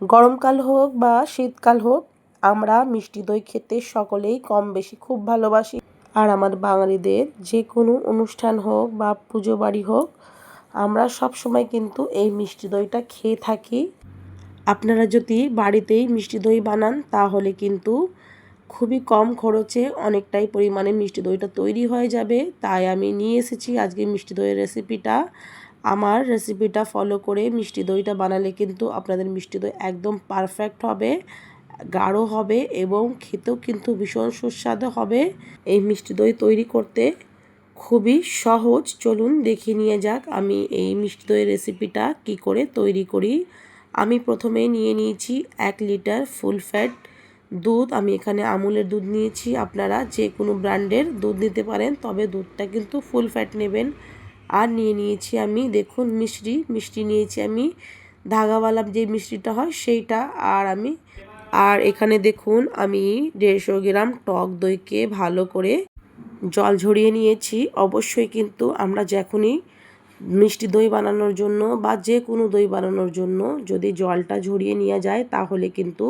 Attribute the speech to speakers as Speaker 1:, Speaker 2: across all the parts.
Speaker 1: গরমকাল হোক বা শীতকাল হোক, আমরা মিষ্টি দই খেতে সকলেই কম বেশি খুব ভালোবাসি। আর আমার বাঙালিদের যে কোনো অনুষ্ঠান হোক বা পুজো বাড়ি হোক, আমরা সব সময় কিন্তু এই মিষ্টি দইটা খেয়ে থাকি। আপনারা যদি বাড়িতেই মিষ্টি দই বানান তাহলে কিন্তু খুবই কম খরচে অনেকটাই পরিমাণে মিষ্টি দইটা তৈরি হয়ে যাবে। তাই আমি নিয়ে এসেছি আজকে মিষ্টি দইয়ের রেসিপিটা। আমার রেসিপিটা ফলো করে মিষ্টি দইটা বানালে কিন্তু আপনাদের মিষ্টি দই একদম পারফেক্ট হবে, গাঢ় হবে এবং খেতেও কিন্তু ভীষণ সুস্বাদু হবে। এই মিষ্টি দই তৈরি করতে খুবই সহজ, চলুন দেখে নিয়ে যাক আমি এই মিষ্টি দইয়ের রেসিপিটা কি করে তৈরি করি। আমি প্রথমে নিয়ে নিয়েছি 1 লিটার ফুল ফ্যাট দুধ। আমি এখানে আমুলের দুধ নিয়েছি, আপনারা যে কোনো ব্র্যান্ডের দুধ নিতে পারেন, তবে দুধটা কিন্তু ফুল ফ্যাট নেবেন। আর নিয়ে নিয়েছি আমি দেখুন মিষ্টি নিয়েছি আমি ধাগাওয়ালা যে মিষ্টিটা হয় সেইটা। আর এখানে দেখুন আমি 150 গ্রাম টক দইকে ভালো করে জল ঝরিয়ে নিয়েছি। অবশ্যই কিন্তু আমরা যখনই মিষ্টি দই বানানোর জন্য বা যে কোনো দই বানানোর জন্য যদি জলটা ঝরিয়ে নেওয়া যায় তাহলে কিন্তু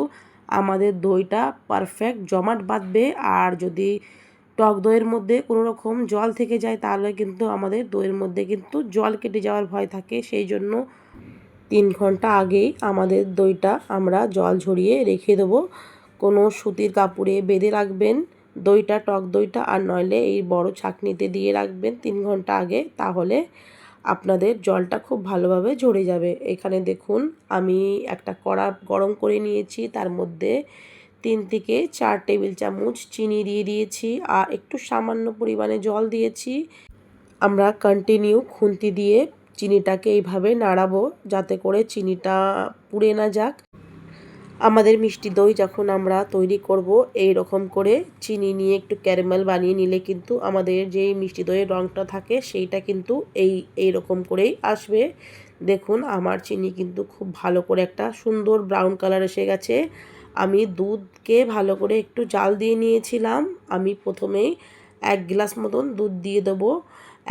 Speaker 1: আমাদের দইটা পারফেক্ট জমাট বাঁধবে। আর যদি টক দইয়ের মধ্যে কোনো রকম জল থেকে যায় তাহলে কিন্তু আমাদের দইয়ের মধ্যে কিন্তু জল কেটে যাওয়ার ভয় থাকে। সেই জন্য 3 ঘন্টা আগেই আমাদের দইটা আমরা জল ঝরিয়ে রেখে দেবো। কোনো সুতির কাপড়ে বেঁধে রাখবেন দইটা, টক দইটা, আর নইলে এই বড় ছাঁকনিতে দিয়ে রাখবেন 3 ঘন্টা আগে, তাহলে আপনাদের জলটা খুব ভালোভাবে ঝরে যাবে। এখানে দেখুন আমি একটা কড়া গরম করে নিয়েছি, তার মধ্যে 3 থেকে 4 টেবিল চামচ চিনি দিয়ে দিয়েছি আর একটু সামান্য পরিমাণে জল দিয়েছি। আমরা কন্টিনিউ খুন্তি দিয়ে চিনিটাকে এইভাবে নাড়াবো যাতে করে চিনিটা পুড়ে না যাক। আমাদের মিষ্টি দই যখন আমরা তৈরি করব এই রকম করে চিনি নিয়ে একটু ক্যারামেল বানিয়ে নিলে কিন্তু আমাদের যেই মিষ্টি দইয়ের রঙটা থাকে সেইটা কিন্তু এই রকম করেই আসবে। দেখুন আমার চিনি কিন্তু খুব ভালো করে একটা সুন্দর ব্রাউন কালার এসে গেছে। আমি দুধকে ভালো করে একটু জাল দিয়ে নিয়েছিলাম। আমি প্রথমেই 1 গ্লাস মতন দুধ দিয়ে দেবো।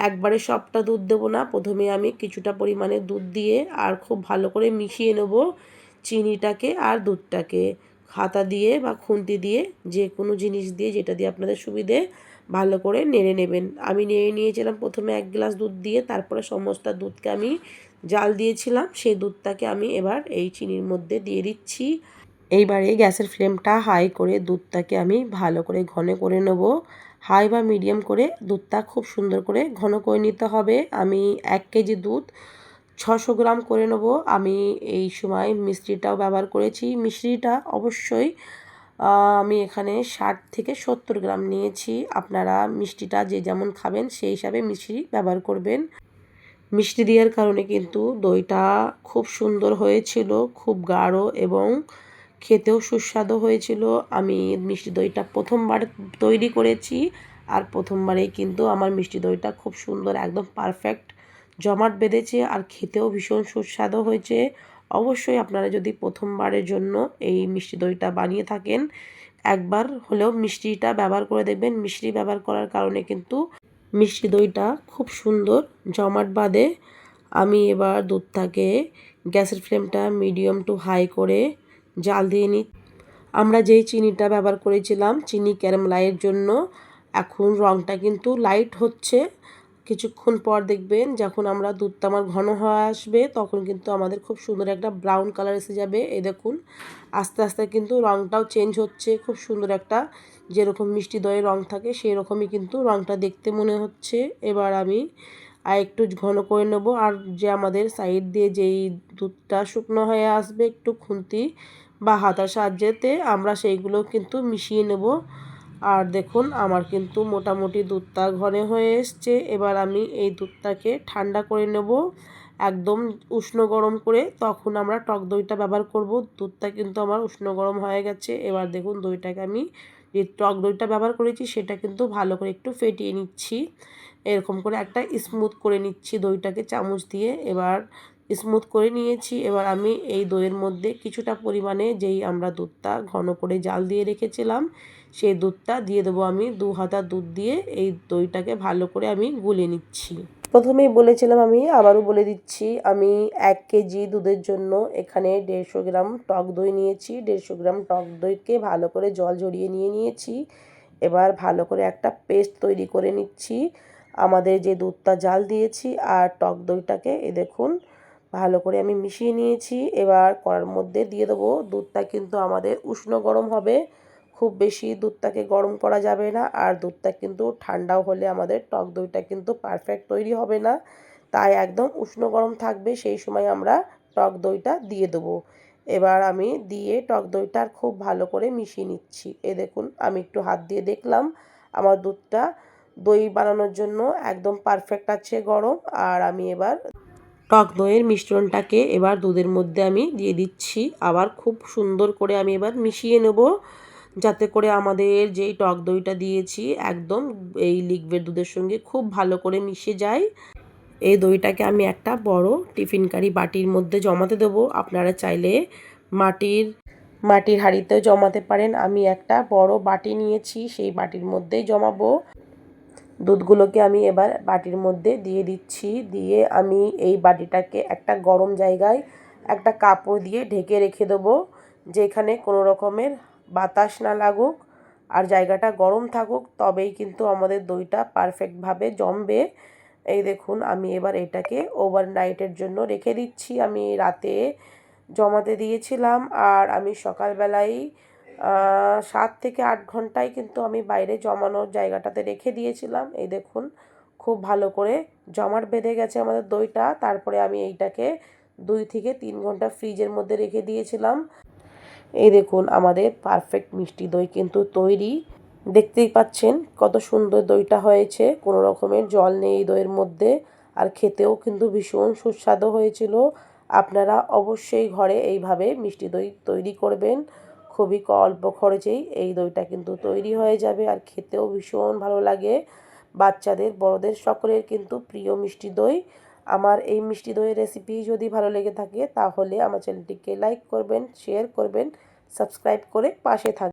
Speaker 1: একবারে সবটা দুধ দেবো না, প্রথমে আমি কিছুটা পরিমাণে দুধ দিয়ে আর খুব ভালো করে মিশিয়ে নেব চিনিটাকে আর দুধটাকে। হাতা দিয়ে বা খুন্তি দিয়ে যে কোনো জিনিস দিয়ে, যেটা দিয়ে আপনাদের সুবিধে, ভালো করে নেড়ে নেবেন। আমি নেড়ে নিয়েছিলাম প্রথমে 1 গ্লাস দুধ দিয়ে, তারপরে সমস্ত দুধকে আমি জাল দিয়েছিলাম সেই দুধটাকে আমি এবার এই চিনির মধ্যে দিয়ে দিচ্ছি। এইবারে গ্যাসের ফ্লেমটা হাই করে দুধটাকে আমি ভালো করে ঘন করে নেব। হাই বা মিডিয়াম করে দুধটা খুব সুন্দর করে ঘন করে নিতে হবে। আমি 1 কেজি দুধ 600 গ্রাম করে নেব। আমি এই সময় মিষ্টিটাও ব্যবহার করেছি। মিষ্টিটা অবশ্যই আমি এখানে 60 থেকে 70 গ্রাম নিয়েছি। আপনারা মিষ্টিটা যে যেমন খাবেন সেই হিসাবে মিষ্টি ব্যবহার করবেন। মিষ্টি দেওয়ার কারণে কিন্তু দইটা খুব সুন্দর হয়েছিল, খুব গাঢ় এবং খেতেও সুস্বাদু হয়েছিল। আমি মিষ্টি দইটা প্রথমবার তৈরি করেছি আর প্রথমবারেই কিন্তু আমার মিষ্টি দইটা খুব সুন্দর একদম পারফেক্ট জমাট বেঁধেছে আর খেতেও ভীষণ সুস্বাদু হয়েছে। অবশ্যই আপনারা যদি প্রথমবারের জন্য এই মিষ্টি দইটা বানিয়ে থাকেন, একবার হলেও মিষ্টিটা ব্যবহার করে দেখবেন। মিষ্টি ব্যবহার করার কারণে কিন্তু মিষ্টি দইটা খুব সুন্দর জমাট বাঁধে। আমি এবার দুধটাকে গ্যাসের ফ্লেমটা মিডিয়াম টু হাই করে জাল দিয়ে নিই। আমরা যেই চিনিটা ব্যবহার করেছিলাম চিনি ক্যারামেলাইয়ের জন্য, এখন রঙটা কিন্তু লাইট হচ্ছে। কিছুক্ষণ পর দেখবেন যখন আমরা দুধটা আমার ঘন হয়ে আসবে তখন কিন্তু আমাদের খুব সুন্দর একটা ব্রাউন কালার এসে যাবে। এই দেখুন আস্তে আস্তে কিন্তু রঙটাও চেঞ্জ হচ্ছে, খুব সুন্দর একটা যেরকম মিষ্টি দইয়ের রঙ থাকে সেই রকমই কিন্তু রঙটা দেখতে মনে হচ্ছে। এবার আমি আর একটু ঘন করে নেব। আর যে আমাদের সাইড দিয়ে যেই দুধটা শুকনো হয়ে আসবে একটু খুন্তি বা হাতার সাহায্যেতে আমরা সেইগুলো কিন্তু মিশিয়ে নেব। আর দেখুন আমার কিন্তু মোটামুটি দুধটা ঘন হয়ে এসছে। এবার আমি এই দুধটাকে ঠান্ডা করে নেব একদম উষ্ণ গরম করে, তখন আমরা টক দইটা ব্যবহার করব। দুধটা কিন্তু আমার উষ্ণ গরম হয়ে গেছে। এবার দেখুন দইটাকে আমি যে টক দইটা ব্যবহার করেছি সেটা কিন্তু ভালো করে একটু ফেটিয়ে নিচ্ছি, এরকম করে একটা স্মুথ করে নিচ্ছি দইটাকে চামচ দিয়ে। এবার স্মুথ করে নিয়েছি। এবার আমি এই দইয়ের মধ্যে কিছুটা পরিমাণে যেই আমরা দুধটা ঘন করে জাল দিয়ে রেখেছিলাম সেই দুধটা দিয়ে দেবো। আমি 2 হাতা দুধ দিয়ে এই দইটাকে ভালো করে আমি গুলে নিচ্ছি। প্রথমেই বলেছিলাম, আমি আবারও বলে দিচ্ছি, আমি 1 কেজি দুধের জন্য এখানে 150 গ্রাম টক দই নিয়েছি। 150 গ্রাম টক দইকে ভালো করে জল ঝরিয়ে নিয়েছি। এবার ভালো করে একটা পেস্ট তৈরি করে নিচ্ছি। আমাদের যে দুধটা জাল দিয়েছি আর টক দইটাকে দেখুন ভালো করে আমি মিশিয়ে নিয়েছি। এবার কড়ার মধ্যে দিয়ে দেবো। দুধটা কিন্তু আমাদের উষ্ণ গরম হবে, খুব বেশি দুধটাকে গরম করা যাবে না, আর দুধটা কিন্তু ঠান্ডাও হলে আমাদের টক দইটা কিন্তু পারফেক্ট তৈরি হবে না। তাই একদম উষ্ণ গরম থাকবে, সেই সময় আমরা টক দইটা দিয়ে দেবো। এবার আমি দিয়ে টক দইটা খুব ভালো করে মিশিয়ে নিচ্ছি। দেখুন আমি একটু হাত দিয়ে দেখলাম, আমার দুধটা দই বানানোর জন্য একদম পারফেক্ট আছে গরম। আর আমি এবার টক দইয়ের মিশ্রণটাকে এবার দুধের মধ্যে আমি দিয়ে দিচ্ছি। আবার খুব সুন্দর করে আমি এবার মিশিয়ে নেব, যাতে করে আমাদের যেই টক দইটা দিয়েছি একদম এই লিকুইড দুধের সঙ্গে খুব ভালো করে মিশে যায়। এই দইটাকে আমি একটা বড় টিফিনকারি বাটির মধ্যে জমাতে দেবো। আপনারা চাইলে মাটির হাঁড়িতেও জমাতে পারেন। আমি একটা বড় বাটি নিয়েছি, সেই বাটির মধ্যেই জমাবো। দুধগুলোকে আমি এবার বাটির মধ্যে দিয়ে দিচ্ছি। দিয়ে আমি এই বাটিটাকে একটা গরম জায়গায় একটা কাপড় দিয়ে ঢেকে রেখে দেবো, যেখানে কোনো রকমের বাতাস না লাগুক আর জায়গাটা গরম থাকুক, তবেই কিন্তু আমাদের দইটা পারফেক্টভাবে জমবে। এই দেখুন আমি এবার এটাকে ওভারনাইটের জন্য রেখে দিচ্ছি। আমি রাতে জমাতে দিয়েছিলাম, আর আমি সকালবেলায় 7 থেকে 8 ঘন্টায় কিন্তু আমি বাইরে জমানোর জায়গাটাতে রেখে দিয়েছিলাম। এই দেখুন খুব ভালো করে জমাট বেঁধে গেছে আমাদের দইটা। তারপরে আমি এইটাকে 2 থেকে 3 ঘন্টা ফ্রিজের মধ্যে রেখে দিয়েছিলাম। এই দেখুন আমাদের পারফেক্ট মিষ্টি দই কিন্তু তৈরি। দেখতেই পাচ্ছেন কত সুন্দর দইটা হয়েছে, কোনো রকমের জল নেই এই দইয়ের মধ্যে, আর খেতেও কিন্তু ভীষণ সুস্বাদু হয়েছিল। আপনারা অবশ্যই ঘরে এইভাবে মিষ্টি দই তৈরি করবেন, খুবই অল্প খরচেই এই দইটা কিন্তু তৈরি হয়ে যাবে, আর খেতেও ভীষণ ভালো লাগে। বাচ্চাদের বড়দের সকলের কিন্তু প্রিয় মিষ্টি দই। আমার এই মিষ্টি দইয়ের রেসিপি যদি ভালো লেগে থাকে তাহলে আমার চ্যানেলটিকে লাইক করবেন, শেয়ার করবেন, সাবস্ক্রাইব করে পাশে থাকবেন।